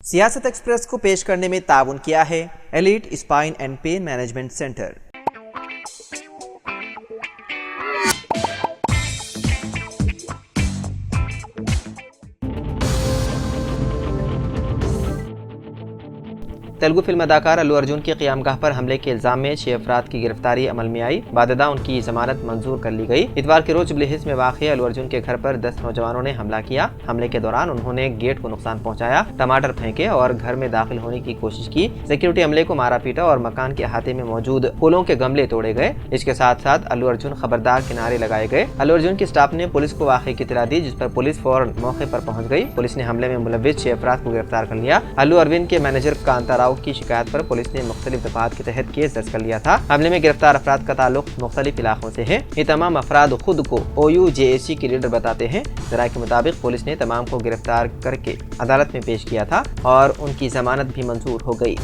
सियासत एक्सप्रेस को पेश करने में ताउन किया है elite spine and pain management centre. Telugu film अदाकार अल्लू अर्जुन की क़यामगाह पर हमले के इल्जाम में 6 अफराद की गिरफ्तारी अमल में आई। बाददा उनकी जमानत मंजूर कर ली गई। इतवार के रोज जुबली-हिल्स में वाक़िया अल्लू अर्जुन के घर पर 10 नौजवानों ने हमला किया। हमले के दौरान उन्होंने गेट को नुकसान पहुंचाया, टमाटर फेंके और घर में दाखिल होने की कोशिश की। सिक्योरिटी अमले को मारा पीटा और मकान के अहाते में मौजूद फूलों के गमले तोड़े गए। इसके साथ साथ अल्लू अर्जुन खबरदार के नारे लगाए गए। अल्लू अर्जुन के स्टाफ ने पुलिस को वाक़े की इत्तला दी, जिस पर पुलिस फौरन मौके पर पहुंच गई। पुलिस ने हमले में मुलव्विस 6 अफराद को गिरफ्तार कर लिया। अल्लू अरविंद के मैनेजर कांता राव की शिकायत पर पुलिस ने मुख्तलिफ दफात के तहत केस दर्ज कर लिया था। हमले में गिरफ्तार अफराद का ताल्लुक मुख्तलिफ इलाकों से है। ये तमाम अफराद खुद को OUJAC के लीडर बताते हैं। जराये के मुताबिक पुलिस ने तमाम को गिरफ्तार करके अदालत में पेश किया था और उनकी जमानत भी मंजूर हो गई।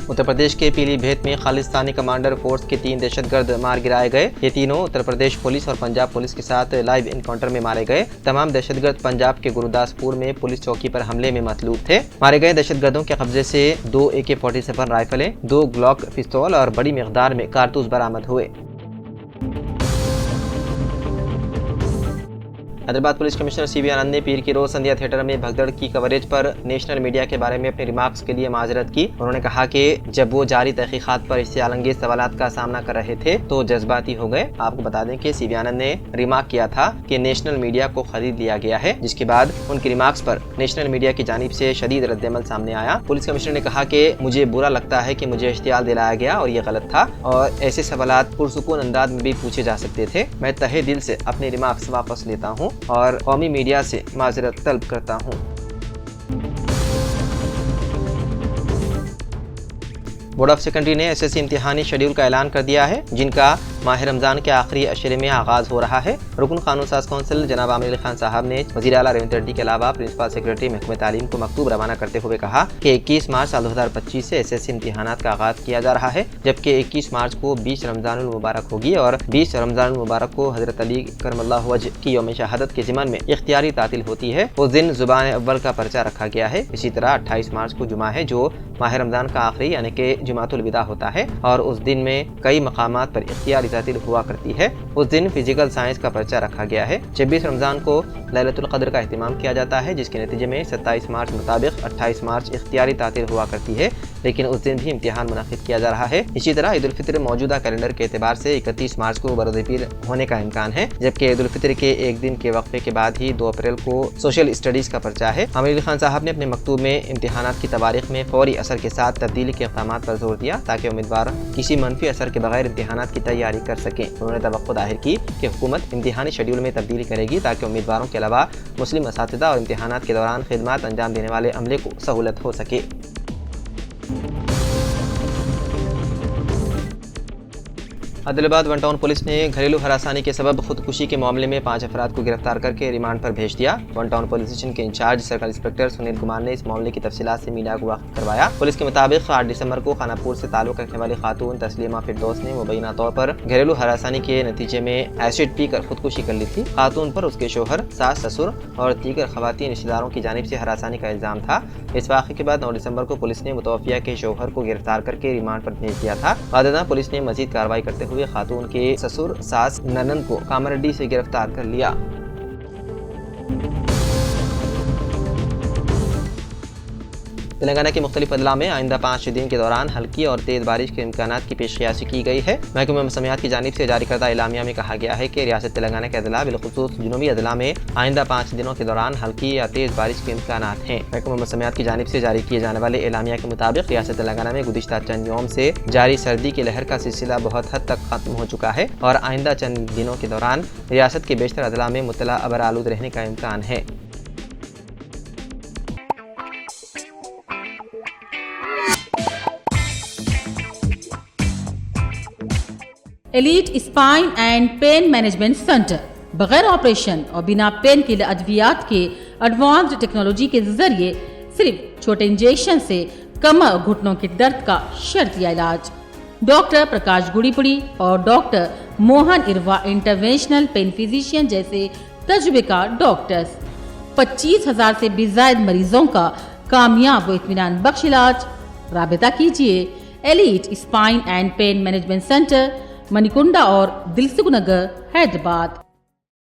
उत्तर प्रदेश के पीलीभीत में खालिस्तानी कमांडर फोर्स के 3 दहशतगर्द मार गिराए गए। ये तीनों उत्तर प्रदेश पुलिस और पंजाब पुलिस के साथ लाइव इनकाउंटर में मारे गए। तमाम दहशतगर्द पंजाब के गुरुदासपुर में पुलिस चौकी पर हमले में मतलूब थे। मारे गए दहशतगर्दों के कब्जे से 2 AK-47 राइफलें, 2 ग्लॉक पिस्तौल और बड़ी मिकदार में कारतूस बरामद हुए। हैदराबाद पुलिस कमिश्नर CB आनंद ने पीर की रोज संध्या थिएटर में भगदड़ की कवरेज पर नेशनल मीडिया के बारे में अपने रिमार्क्स के लिए माजरत की। उन्होंने कहा कि जब वो जारी तहकीकात पर इश्तियालंगेज सवालात का सामना कर रहे थे तो जज्बाती हो गए। आपको बता दें कि CB आनंद ने रिमार्क किया था कि नेशनल मीडिया को खरीद लिया गया है, जिसके बाद उनके रिमार्क्स पर नेशनल मीडिया की जानिब से शदीद रद्दअमल सामने आया। पुलिस कमिश्नर ने कहा कि मुझे बुरा लगता है कि मुझे इश्तियाल दिलाया गया और ये गलत था और ऐसे सवालात पुरसुकून अंदाज में भी पूछे जा सकते थे। मैं तहे दिल से अपने रिमार्क्स वापस लेता हूँ और कौमी मीडिया से माजरत तलब करता हूँ। बोर्ड ऑफ सेकेंडरी ने SSC इम्तिहानी शेड्यूल का ऐलान कर दिया है, जिनका माह रमज़ान के आखिरी अशरे में आगाज़ हो रहा है। रुकन कानून साज कौंसिल जनाब आमिर अली खान साहब ने वज़ीर आला रेवंत रेड्डी के अलावा प्रिंसिपल सेक्रेटरी महकमे तालीम को मकतूब रवाना करते हुए कहा कि 21 मार्च साल 2025 से SSC इम्तिहानात का आगाज़ किया जा रहा है, जबकि 21 मार्च को 20 रमज़ानुल मुबारक होगी और 20 रमज़ानुल मुबारक को हज़रत अली करमल्लाहु वजह की यौम शहादत के ज़िमन में इख्तियारी तातिल होती है। उस दिन ज़ुबान अव्वल का पर्चा रखा गया है। इसी तरह 28 मार्च को जुमा है, जो माह रमज़ान का आखिरी यानी कि जुमातुल विदा होता है और उस दिन में कई मकामात पर इख्तियारी तातिल हुआ करती है। उस दिन फिजिकल साइंस का पर्चा रखा गया है। 26 रमज़ान को लैलतुल क़द्र का एहतिमाम किया जाता है, जिसके नतीजे में 27 मार्च मुताबिक 28 मार्च इख्तियारी तातिल हुआ करती है, लेकिन उस दिन भी इम्तिहान मुनक़िद किया जा रहा है। इसी तरह ईद उल फितर मौजूदा कैलेंडर के एतबार से 31 मार्च को बरोज़ पीर होने का इम्कान है, जबकि ईद उल फितर के एक दिन के वक्फे के बाद ही 2 अप्रैल को सोशल स्टडीज़ का पर्चा है। आमिर अली खान साहब ने अपने मकतूब में इम्तिहानात की तवारीख में फौरी असर के साथ तब्दीली के इक़दाम पर जोर दिया, ताकि उम्मीदवार किसी मनफी असर के बगैर इम्तिहानात की तैयारी कर सकें। उन्होंने तवक्को जाहिर की कि हुकूमत इम्तिहानी शेड्यूल में तब्दीली करेगी, ताकि उम्मीदवारों के अलावा मुस्लिम असातिज़ा और इम्तिहानात के दौरान खिदमत अंजाम देने वाले अमले को सहूलत हो सके। आदिलाबाद वन टाउन पुलिस ने घरेलू हरासानी के सबब खुदकुशी के मामले में 5 अफराद को गिरफ्तार करके रिमांड पर भेज दिया। वन टाउन पुलिस स्टेशन के incharge circle inspector Sunil Kumar ने इस मामले की तफसीलात से मीडिया को वाकिफ करवाया। पुलिस के मुताबिक 8 दिसंबर को खानापुर से ताल्लुक रखने वाली खातून तस्लीमा फिरदौस ने मुबैना तौर पर घरेलू हरासानी के नतीजे में एसिड पीकर खुदकुशी कर ली थी। खातून पर उसके शोहर, सास, ससुर और दीगर खवातीन रिश्तेदारों की जानिब से हरासानी का इल्जाम था। इस वाक़े के बाद 9 दिसंबर को पुलिस ने मुतवफ़िया के शोहर को गिरफ्तार करके रिमांड पर भेज दिया था। बाद पुलिस ने मजीद कार्रवाई करते हुए खातून के ससुर, सास, ननद को कामरेड्डी से गिरफ्तार कर लिया। तेलंगाना के मुख्तलिफ अदला में आइंदा 5 दिन के दौरान हल्की और तेज बारिश के इम्कानात की पेशकशी की गई है। महकमा मौसमियात की जानिब से जारी करदा एलामिया में कहा गया है कि रियासत तेलंगाना के अदला बिलखुसूस जुनूबी अदला में आइंदा 5 दिनों के दौरान हल्की या तेज बारिश के इम्कानात हैं। महकमा मौसमियात की जानिब से जारी किए जाने वाले एलामिया के मुताबिक रियासत तेलंगाना में गुज़िश्ता चंद यौम से जारी सर्दी की लहर का सिलसिला बहुत हद तक खत्म हो चुका है और आइंदा चंद दिनों के दौरान रियासत के बेशतर अदला में मुतला अबर आलूद रहने का इम्कान है। Elite spine and pain management centre बगैर ऑपरेशन और बिना पेन के अद्वियात के एडवांस्ड टेक्नोलॉजी के जरिए सिर्फ छोटे इंजेक्शन से कमर और घुटनों के दर्द का शर्तिया इलाज। डॉक्टर प्रकाश गुड़ीपुड़ी और doctor Mohan Irva interventional pain physician जैसे तजुर्बेकार डॉक्टर्स, 25,000 से भी ज्यादा मरीजों का कामयाब व इत्मीनान बख्श इलाज। राबिता कीजिए elite spine and pain management centre, Manikunda और दिलसुख नगर, हैदराबाद।